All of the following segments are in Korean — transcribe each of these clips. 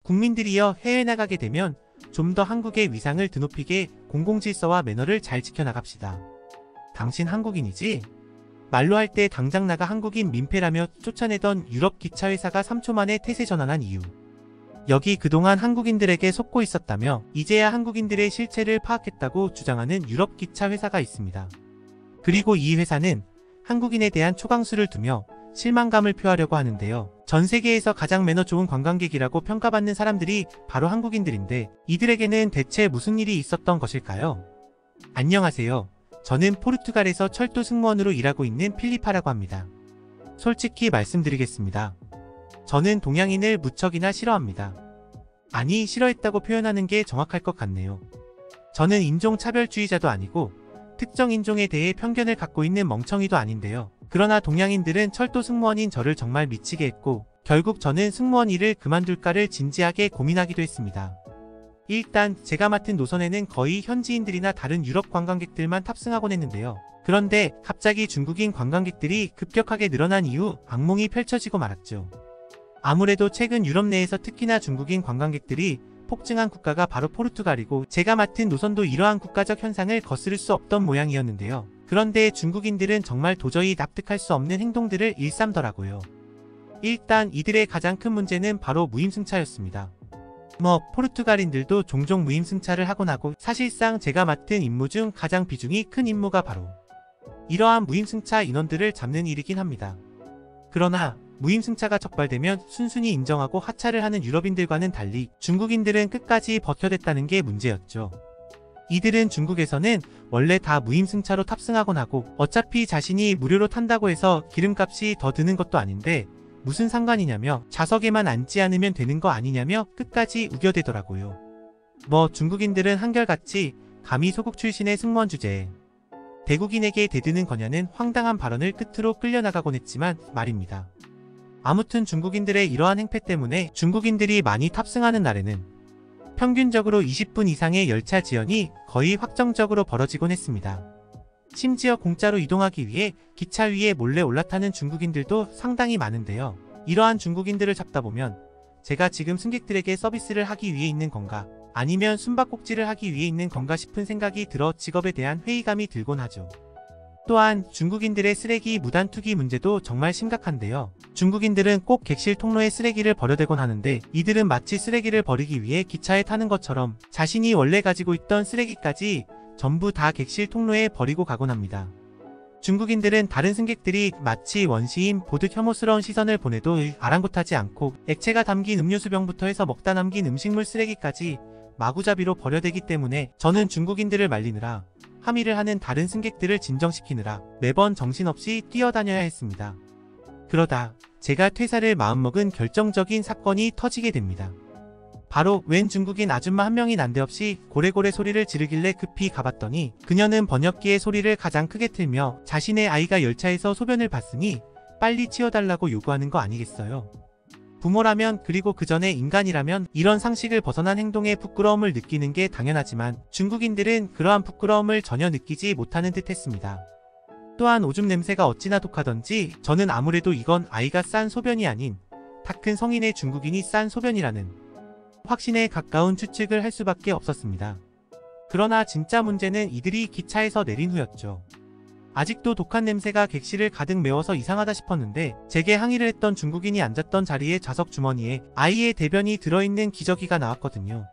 국민들이여 해외 나가게 되면 좀 더 한국의 위상을 드높이게 공공질서와 매너를 잘 지켜나갑시다. 당신 한국인이지? 말로 할 때 당장 나가 한국인 민폐라며 쫓아내던 유럽 기차회사가 3초 만에 태세 전환한 이유. 여기 그동안 한국인들에게 속고 있었다며 이제야 한국인들의 실체를 파악했다고 주장하는 유럽 기차회사가 있습니다. 그리고 이 회사는 한국인에 대한 초강수를 두며 실망감을 표하려고 하는데요. 전 세계에서 가장 매너 좋은 관광객이라고 평가받는 사람들이 바로 한국인들인데 이들에게는 대체 무슨 일이 있었던 것일까요? 안녕하세요. 저는 포르투갈에서 철도 승무원으로 일하고 있는 필리파라고 합니다. 솔직히 말씀드리겠습니다. 저는 동양인을 무척이나 싫어합니다. 아니, 싫어했다고 표현하는 게 정확할 것 같네요. 저는 인종차별주의자도 아니고 특정 인종에 대해 편견을 갖고 있는 멍청이도 아닌데요. 그러나 동양인들은 철도 승무원인 저를 정말 미치게 했고 결국 저는 승무원 일을 그만둘까를 진지하게 고민하기도 했습니다. 일단 제가 맡은 노선에는 거의 현지인들이나 다른 유럽 관광객들만 탑승하곤 했는데요. 그런데 갑자기 중국인 관광객들이 급격하게 늘어난 이후 악몽이 펼쳐지고 말았죠. 아무래도 최근 유럽 내에서 특히나 중국인 관광객들이 폭증한 국가가 바로 포르투갈이고 제가 맡은 노선도 이러한 국가적 현상을 거스를 수 없던 모양이었는데요. 그런데 중국인들은 정말 도저히 납득할 수 없는 행동들을 일삼더라고요. 일단 이들의 가장 큰 문제는 바로 무임승차였습니다. 포르투갈인들도 종종 무임승차를 하곤 하고 사실상 제가 맡은 임무 중 가장 비중이 큰 임무가 바로 이러한 무임승차 인원들을 잡는 일이긴 합니다. 그러나 무임승차가 적발되면 순순히 인정하고 하차를 하는 유럽인들과는 달리 중국인들은 끝까지 버텨댔다는 게 문제였죠. 이들은 중국에서는 원래 다 무임승차로 탑승하곤 하고 어차피 자신이 무료로 탄다고 해서 기름값이 더 드는 것도 아닌데 무슨 상관이냐며 좌석에만 앉지 않으면 되는 거 아니냐며 끝까지 우겨대더라고요. 중국인들은 한결같이 감히 소국 출신의 승무원 주제에 대국인에게 대드는 거냐는 황당한 발언을 끝으로 끌려나가곤 했지만 말입니다. 아무튼 중국인들의 이러한 행패 때문에 중국인들이 많이 탑승하는 날에는 평균적으로 20분 이상의 열차 지연이 거의 확정적으로 벌어지곤 했습니다. 심지어 공짜로 이동하기 위해 기차 위에 몰래 올라타는 중국인들도 상당히 많은데요. 이러한 중국인들을 잡다 보면 제가 지금 승객들에게 서비스를 하기 위해 있는 건가 아니면 숨바꼭질을 하기 위해 있는 건가 싶은 생각이 들어 직업에 대한 회의감이 들곤 하죠. 또한 중국인들의 쓰레기 무단 투기 문제도 정말 심각한데요. 중국인들은 꼭 객실 통로에 쓰레기를 버려대곤 하는데 이들은 마치 쓰레기를 버리기 위해 기차에 타는 것처럼 자신이 원래 가지고 있던 쓰레기까지 전부 다 객실 통로에 버리고 가곤 합니다. 중국인들은 다른 승객들이 마치 원시인 보듯 혐오스러운 시선을 보내도 아랑곳하지 않고 액체가 담긴 음료수병부터 해서 먹다 남긴 음식물 쓰레기까지 마구잡이로 버려대기 때문에 저는 중국인들을 말리느라 함의를 하는 다른 승객들을 진정시키느라 매번 정신없이 뛰어다녀야 했습니다. 그러다 제가 퇴사를 마음먹은 결정적인 사건이 터지게 됩니다. 바로 웬 중국인 아줌마 한 명이 난데없이 고래고래 소리를 지르길래 급히 가봤더니 그녀는 번역기의 소리를 가장 크게 틀며 자신의 아이가 열차에서 소변을 봤으니 빨리 치워달라고 요구하는 거 아니겠어요? 부모라면 그리고 그 전에 인간이라면 이런 상식을 벗어난 행동에 부끄러움을 느끼는 게 당연하지만 중국인들은 그러한 부끄러움을 전혀 느끼지 못하는 듯 했습니다. 또한 오줌 냄새가 어찌나 독하던지 저는 아무래도 이건 아이가 싼 소변이 아닌 다 큰 성인의 중국인이 싼 소변이라는 확신에 가까운 추측을 할 수밖에 없었습니다. 그러나 진짜 문제는 이들이 기차에서 내린 후였죠. 아직도 독한 냄새가 객실을 가득 메워서 이상하다 싶었는데 제게 항의를 했던 중국인이 앉았던 자리의 좌석 주머니에 아이의 대변이 들어있는 기저귀가 나왔거든요.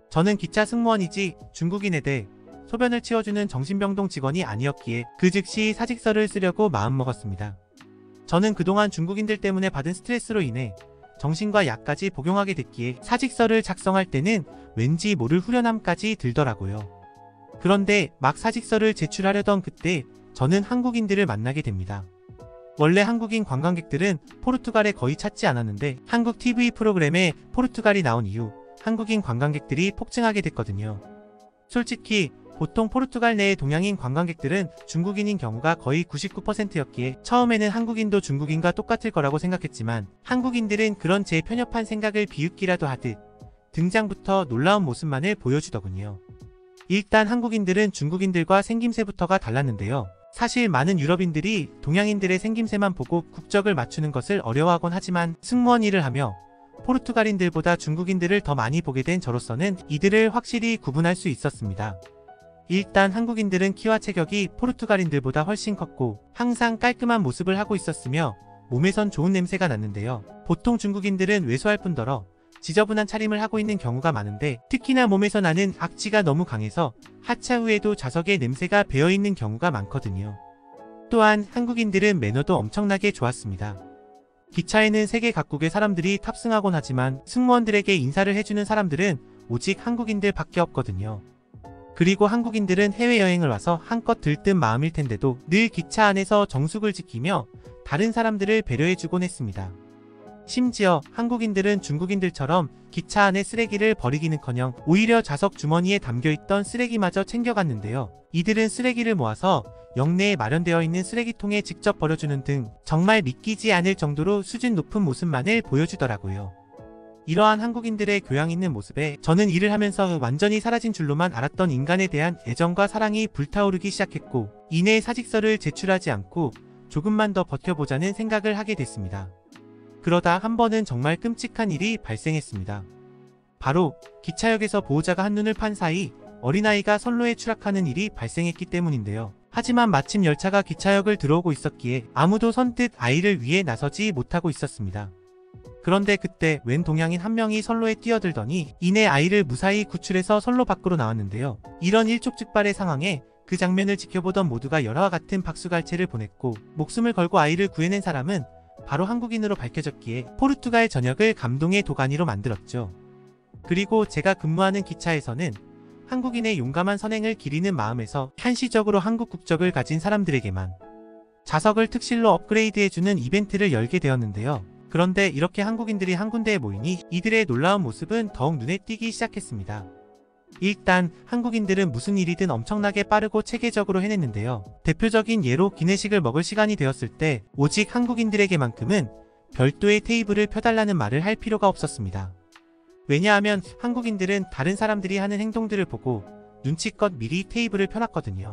저는 기차 승무원이지 중국인에 대해 소변을 치워주는 정신병동 직원이 아니었기에 그 즉시 사직서를 쓰려고 마음먹었습니다. 저는 그동안 중국인들 때문에 받은 스트레스로 인해 정신과 약까지 복용하게 됐기에 사직서를 작성할 때는 왠지 모를 후련함까지 들더라고요. 그런데 막 사직서를 제출하려던 그때 저는 한국인들을 만나게 됩니다. 원래 한국인 관광객들은 포르투갈에 거의 찾지 않았는데 한국 TV 프로그램에 포르투갈이 나온 이후 한국인 관광객들이 폭증하게 됐거든요. 솔직히 보통 포르투갈 내의 동양인 관광객들은 중국인인 경우가 거의 99%였기에 처음에는 한국인도 중국인과 똑같을 거라고 생각했지만 한국인들은 그런 제 편협한 생각을 비웃기라도 하듯 등장부터 놀라운 모습만을 보여주더군요. 일단 한국인들은 중국인들과 생김새부터가 달랐는데요. 사실 많은 유럽인들이 동양인들의 생김새만 보고 국적을 맞추는 것을 어려워하곤 하지만 승무원 일을 하며 포르투갈인들보다 중국인들을 더 많이 보게 된 저로서는 이들을 확실히 구분할 수 있었습니다. 일단 한국인들은 키와 체격이 포르투갈인들보다 훨씬 컸고 항상 깔끔한 모습을 하고 있었으며 몸에선 좋은 냄새가 났는데요. 보통 중국인들은 왜소할 뿐더러 지저분한 차림을 하고 있는 경우가 많은데 특히나 몸에서 나는 악취가 너무 강해서 하차 후에도 좌석에 냄새가 배어있는 경우가 많거든요. 또한 한국인들은 매너도 엄청나게 좋았습니다. 기차에는 세계 각국의 사람들이 탑승하곤 하지만 승무원들에게 인사를 해주는 사람들은 오직 한국인들 밖에 없거든요. 그리고 한국인들은 해외여행을 와서 한껏 들뜬 마음일 텐데도 늘 기차 안에서 정숙을 지키며 다른 사람들을 배려해주곤 했습니다. 심지어 한국인들은 중국인들처럼 기차 안에 쓰레기를 버리기는커녕 오히려 좌석 주머니에 담겨있던 쓰레기마저 챙겨갔는데요. 이들은 쓰레기를 모아서 역내에 마련되어 있는 쓰레기통에 직접 버려주는 등 정말 믿기지 않을 정도로 수준 높은 모습만을 보여주더라고요. 이러한 한국인들의 교양 있는 모습에 저는 일을 하면서 완전히 사라진 줄로만 알았던 인간에 대한 애정과 사랑이 불타오르기 시작했고 이내 사직서를 제출하지 않고 조금만 더 버텨보자는 생각을 하게 됐습니다. 그러다 한 번은 정말 끔찍한 일이 발생했습니다. 바로 기차역에서 보호자가 한눈을 판 사이 어린아이가 선로에 추락하는 일이 발생했기 때문인데요. 하지만 마침 열차가 기차역을 들어오고 있었기에 아무도 선뜻 아이를 위해 나서지 못하고 있었습니다. 그런데 그때 웬 동양인 한 명이 선로에 뛰어들더니 이내 아이를 무사히 구출해서 선로 밖으로 나왔는데요. 이런 일촉즉발의 상황에 그 장면을 지켜보던 모두가 열화와 같은 박수갈채를 보냈고 목숨을 걸고 아이를 구해낸 사람은 바로 한국인으로 밝혀졌기에 포르투갈 전역을 감동의 도가니로 만들었죠. 그리고 제가 근무하는 기차에서는 한국인의 용감한 선행을 기리는 마음에서 한시적으로 한국 국적을 가진 사람들에게만 좌석을 특실로 업그레이드해주는 이벤트를 열게 되었는데요. 그런데 이렇게 한국인들이 한 군데에 모이니 이들의 놀라운 모습은 더욱 눈에 띄기 시작했습니다. 일단 한국인들은 무슨 일이든 엄청나게 빠르고 체계적으로 해냈는데요. 대표적인 예로 기내식을 먹을 시간이 되었을 때 오직 한국인들에게만큼은 별도의 테이블을 펴달라는 말을 할 필요가 없었습니다. 왜냐하면 한국인들은 다른 사람들이 하는 행동들을 보고 눈치껏 미리 테이블을 펴놨거든요.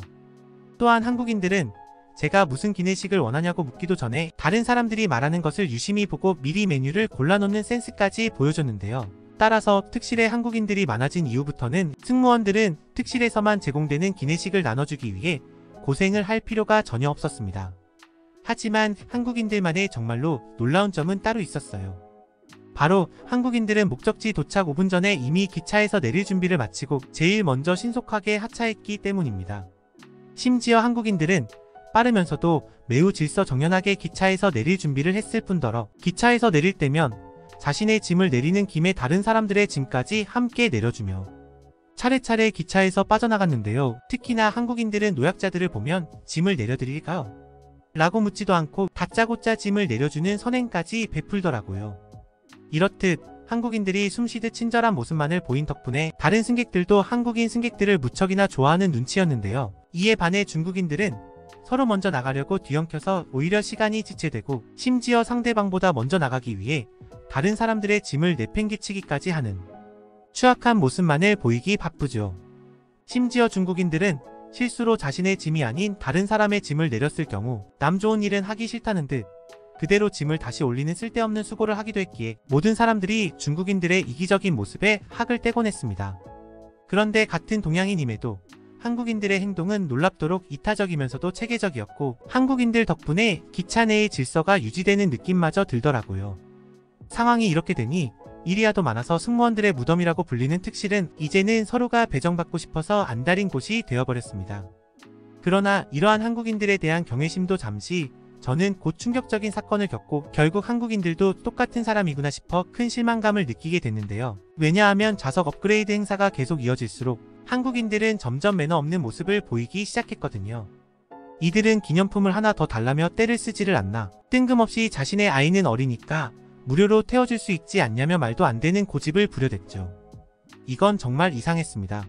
또한 한국인들은 제가 무슨 기내식을 원하냐고 묻기도 전에 다른 사람들이 말하는 것을 유심히 보고 미리 메뉴를 골라놓는 센스까지 보여줬는데요. 따라서 특실에 한국인들이 많아진 이후부터는 승무원들은 특실에서만 제공되는 기내식을 나눠주기 위해 고생을 할 필요가 전혀 없었습니다. 하지만 한국인들만의 정말로 놀라운 점은 따로 있었어요. 바로 한국인들은 목적지 도착 5분 전에 이미 기차에서 내릴 준비를 마치고 제일 먼저 신속하게 하차했기 때문입니다. 심지어 한국인들은 빠르면서도 매우 질서정연하게 기차에서 내릴 준비를 했을 뿐더러 기차에서 내릴 때면 자신의 짐을 내리는 김에 다른 사람들의 짐까지 함께 내려주며 차례차례 기차에서 빠져나갔는데요. 특히나 한국인들은 노약자들을 보면 짐을 내려드릴까요? 라고 묻지도 않고 다짜고짜 짐을 내려주는 선행까지 베풀더라고요. 이렇듯 한국인들이 숨쉬듯 친절한 모습만을 보인 덕분에 다른 승객들도 한국인 승객들을 무척이나 좋아하는 눈치였는데요. 이에 반해 중국인들은 서로 먼저 나가려고 뒤엉켜서 오히려 시간이 지체되고 심지어 상대방보다 먼저 나가기 위해 다른 사람들의 짐을 내팽개치기까지 하는 추악한 모습만을 보이기 바쁘죠. 심지어 중국인들은 실수로 자신의 짐이 아닌 다른 사람의 짐을 내렸을 경우 남 좋은 일은 하기 싫다는 듯 그대로 짐을 다시 올리는 쓸데없는 수고를 하기도 했기에 모든 사람들이 중국인들의 이기적인 모습에 학을 떼곤 했습니다. 그런데 같은 동양인임에도 한국인들의 행동은 놀랍도록 이타적이면서도 체계적이었고 한국인들 덕분에 기차 내의 질서가 유지되는 느낌마저 들더라고요. 상황이 이렇게 되니 일이 하도 많아서 승무원들의 무덤이라고 불리는 특실은 이제는 서로가 배정받고 싶어서 안달인 곳이 되어버렸습니다. 그러나 이러한 한국인들에 대한 경외심도 잠시 저는 곧 충격적인 사건을 겪고 결국 한국인들도 똑같은 사람이구나 싶어 큰 실망감을 느끼게 됐는데요. 왜냐하면 좌석 업그레이드 행사가 계속 이어질수록 한국인들은 점점 매너 없는 모습을 보이기 시작했거든요. 이들은 기념품을 하나 더 달라며 떼를 쓰지를 않나 뜬금없이 자신의 아이는 어리니까 무료로 태워줄 수 있지 않냐며 말도 안 되는 고집을 부려댔죠. 이건 정말 이상했습니다.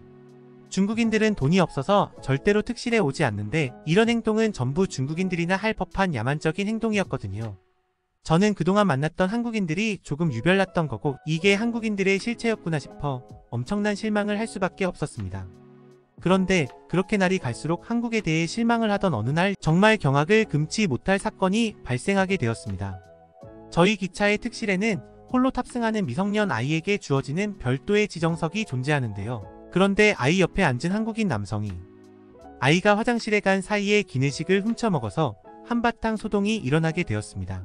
중국인들은 돈이 없어서 절대로 특실에 오지 않는데 이런 행동은 전부 중국인들이나 할 법한 야만적인 행동이었거든요. 저는 그동안 만났던 한국인들이 조금 유별났던 거고 이게 한국인들의 실체였구나 싶어 엄청난 실망을 할 수밖에 없었습니다. 그런데 그렇게 날이 갈수록 한국에 대해 실망을 하던 어느 날 정말 경악을 금치 못할 사건이 발생하게 되었습니다. 저희 기차의 특실에는 홀로 탑승하는 미성년 아이에게 주어지는 별도의 지정석이 존재하는데요. 그런데 아이 옆에 앉은 한국인 남성이 아이가 화장실에 간 사이에 기내식을 훔쳐먹어서 한바탕 소동이 일어나게 되었습니다.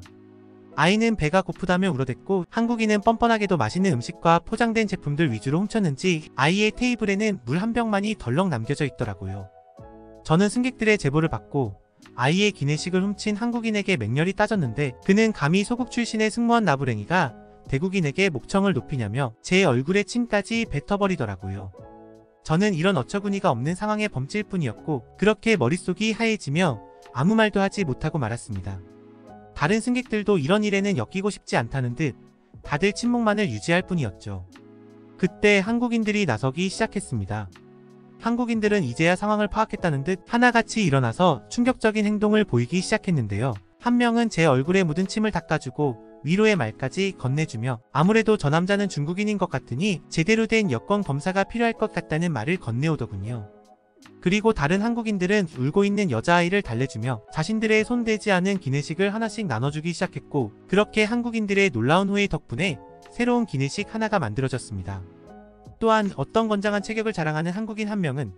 아이는 배가 고프다며 울어댔고 한국인은 뻔뻔하게도 맛있는 음식과 포장된 제품들 위주로 훔쳤는지 아이의 테이블에는 물 한 병만이 덜렁 남겨져 있더라고요. 저는 승객들의 제보를 받고 아이의 기내식을 훔친 한국인에게 맹렬히 따졌는데 그는 감히 소국 출신의 승무원 나부랭이가 대국인에게 목청을 높이냐며 제 얼굴에 침까지 뱉어버리더라고요. 저는 이런 어처구니가 없는 상황의 범죄일 뿐이었고 그렇게 머릿속이 하얘지며 아무 말도 하지 못하고 말았습니다. 다른 승객들도 이런 일에는 엮이고 싶지 않다는 듯 다들 침묵만을 유지할 뿐이었죠. 그때 한국인들이 나서기 시작했습니다. 한국인들은 이제야 상황을 파악했다는 듯 하나같이 일어나서 충격적인 행동을 보이기 시작했는데요. 한 명은 제 얼굴에 묻은 침을 닦아주고 위로의 말까지 건네주며 아무래도 저 남자는 중국인인 것 같으니 제대로 된 여권 검사가 필요할 것 같다는 말을 건네오더군요. 그리고 다른 한국인들은 울고 있는 여자아이를 달래주며 자신들의 손대지 않은 기내식을 하나씩 나눠주기 시작했고 그렇게 한국인들의 놀라운 호의 덕분에 새로운 기내식 하나가 만들어졌습니다. 또한 어떤 건장한 체격을 자랑하는 한국인 한 명은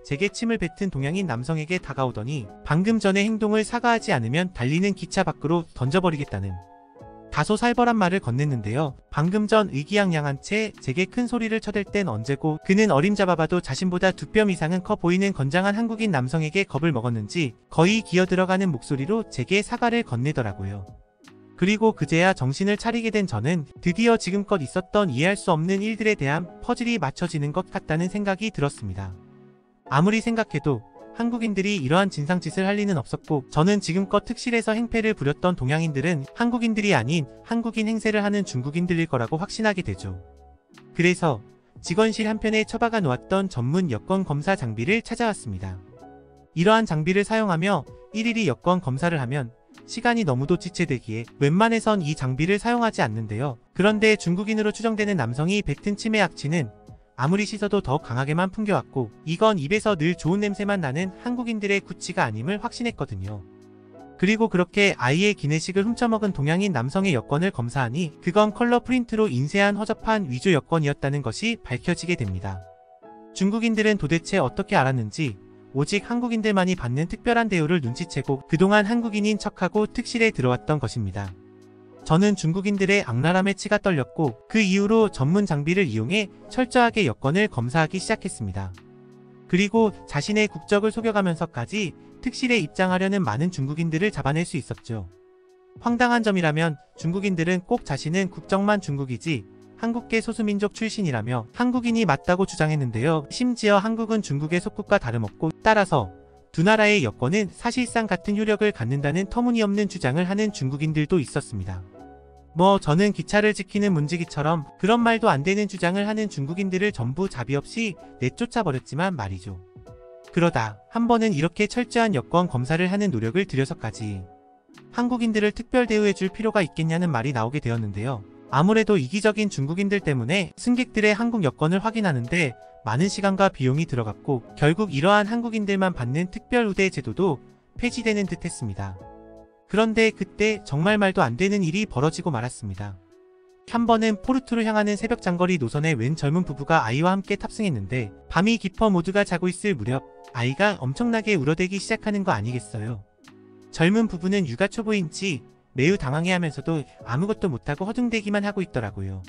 제게 침을 뱉은 동양인 남성에게 다가오더니 방금 전의 행동을 사과하지 않으면 달리는 기차 밖으로 던져버리겠다는 다소 살벌한 말을 건넸는데요. 방금 전 의기양양한 채 제게 큰 소리를 쳐댈 땐 언제고 그는 어림잡아봐도 자신보다 2뼘 이상은 커 보이는 건장한 한국인 남성에게 겁을 먹었는지 거의 기어들어가는 목소리로 제게 사과를 건네더라고요. 그리고 그제야 정신을 차리게 된 저는 드디어 지금껏 있었던 이해할 수 없는 일들에 대한 퍼즐이 맞춰지는 것 같다는 생각이 들었습니다. 아무리 생각해도 한국인들이 이러한 진상짓을 할 리는 없었고 저는 지금껏 특실에서 행패를 부렸던 동양인들은 한국인들이 아닌 한국인 행세를 하는 중국인들일 거라고 확신하게 되죠. 그래서 직원실 한편에 처박아 놓았던 전문 여권 검사 장비를 찾아왔습니다. 이러한 장비를 사용하며 일일이 여권 검사를 하면 시간이 너무도 지체되기에 웬만해선 이 장비를 사용하지 않는데요. 그런데 중국인으로 추정되는 남성이 뱉은 침의 악취는 아무리 씻어도 더욱 강하게만 풍겨왔고 이건 입에서 늘 좋은 냄새만 나는 한국인들의 구취가 아님을 확신했거든요. 그리고 그렇게 아이의 기내식을 훔쳐먹은 동양인 남성의 여권을 검사하니 그건 컬러 프린트로 인쇄한 허접한 위조 여권이었다는 것이 밝혀지게 됩니다. 중국인들은 도대체 어떻게 알았는지 오직 한국인들만이 받는 특별한 대우를 눈치채고 그동안 한국인인 척하고 특실에 들어왔던 것입니다. 저는 중국인들의 악랄함에 치가 떨렸고 그 이후로 전문 장비를 이용해 철저하게 여권을 검사하기 시작했습니다. 그리고 자신의 국적을 속여가면서까지 특실에 입장하려는 많은 중국인들을 잡아낼 수 있었죠. 황당한 점이라면 중국인들은 꼭 자신은 국적만 중국이지 한국계 소수민족 출신이라며 한국인이 맞다고 주장했는데요. 심지어 한국은 중국의 속국과 다름없고 따라서 두 나라의 여권은 사실상 같은 효력을 갖는다는 터무니없는 주장을 하는 중국인들도 있었습니다. 저는 기차를 지키는 문지기처럼 그런 말도 안 되는 주장을 하는 중국인들을 전부 자비 없이 내쫓아 버렸지만 말이죠. 그러다 한 번은 이렇게 철저한 여권 검사를 하는 노력을 들여서까지 한국인들을 특별 대우해줄 필요가 있겠냐는 말이 나오게 되었는데요. 아무래도 이기적인 중국인들 때문에 승객들의 한국 여권을 확인하는데 많은 시간과 비용이 들어갔고 결국 이러한 한국인들만 받는 특별 우대 제도도 폐지되는 듯 했습니다. 그런데 그때 정말 말도 안 되는 일이 벌어지고 말았습니다. 한 번은 포르투를 향하는 새벽 장거리 노선에 웬 젊은 부부가 아이와 함께 탑승했는데 밤이 깊어 모두가 자고 있을 무렵 아이가 엄청나게 울어대기 시작하는 거 아니겠어요. 젊은 부부는 육아 초보인지 매우 당황해하면서도 아무것도 못하고 허둥대기만 하고 있더라고요.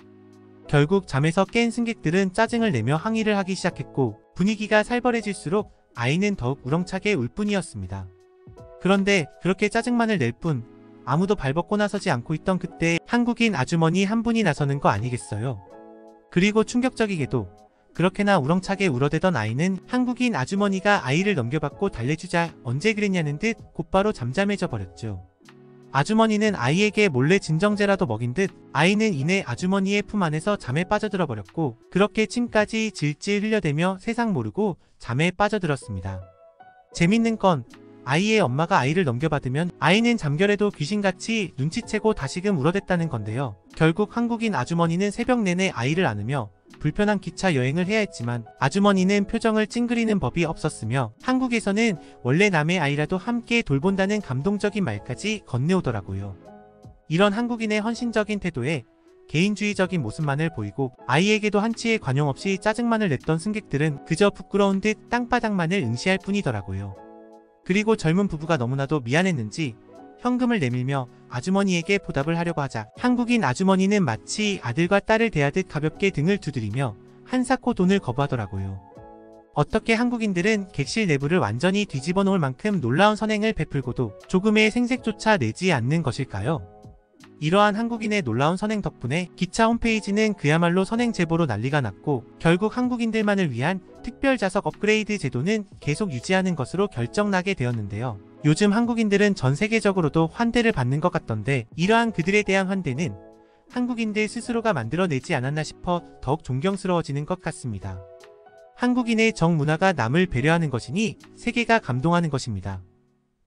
결국 잠에서 깬 승객들은 짜증을 내며 항의를 하기 시작했고 분위기가 살벌해질수록 아이는 더욱 우렁차게 울 뿐이었습니다. 그런데 그렇게 짜증만을 낼 뿐 아무도 발벗고 나서지 않고 있던 그때 한국인 아주머니 한 분이 나서는 거 아니겠어요. 그리고 충격적이게도 그렇게나 우렁차게 울어대던 아이는 한국인 아주머니가 아이를 넘겨받고 달래주자 언제 그랬냐는 듯 곧바로 잠잠해져 버렸죠. 아주머니는 아이에게 몰래 진정제라도 먹인 듯 아이는 이내 아주머니의 품 안에서 잠에 빠져들어 버렸고 그렇게 침까지 질질 흘려대며 세상 모르고 잠에 빠져들었습니다. 재밌는 건 아이의 엄마가 아이를 넘겨받으면 아이는 잠결에도 귀신같이 눈치채고 다시금 울어댔다는 건데요. 결국 한국인 아주머니는 새벽 내내 아이를 안으며 불편한 기차 여행을 해야 했지만 아주머니는 표정을 찡그리는 법이 없었으며 한국에서는 원래 남의 아이라도 함께 돌본다는 감동적인 말까지 건네오더라고요. 이런 한국인의 헌신적인 태도에 개인주의적인 모습만을 보이고 아이에게도 한치의 관용 없이 짜증만을 냈던 승객들은 그저 부끄러운 듯 땅바닥만을 응시할 뿐이더라고요. 그리고 젊은 부부가 너무나도 미안했는지 현금을 내밀며 아주머니에게 보답을 하려고 하자 한국인 아주머니는 마치 아들과 딸을 대하듯 가볍게 등을 두드리며 한사코 돈을 거부하더라고요. 어떻게 한국인들은 객실 내부를 완전히 뒤집어 놓을 만큼 놀라운 선행을 베풀고도 조금의 생색조차 내지 않는 것일까요? 이러한 한국인의 놀라운 선행 덕분에 기차 홈페이지는 그야말로 선행 제보로 난리가 났고 결국 한국인들만을 위한 특별 좌석 업그레이드 제도는 계속 유지하는 것으로 결정나게 되었는데요. 요즘 한국인들은 전 세계적으로도 환대를 받는 것 같던데 이러한 그들에 대한 환대는 한국인들 스스로가 만들어내지 않았나 싶어 더욱 존경스러워지는 것 같습니다. 한국인의 정문화가 남을 배려하는 것이니 세계가 감동하는 것입니다.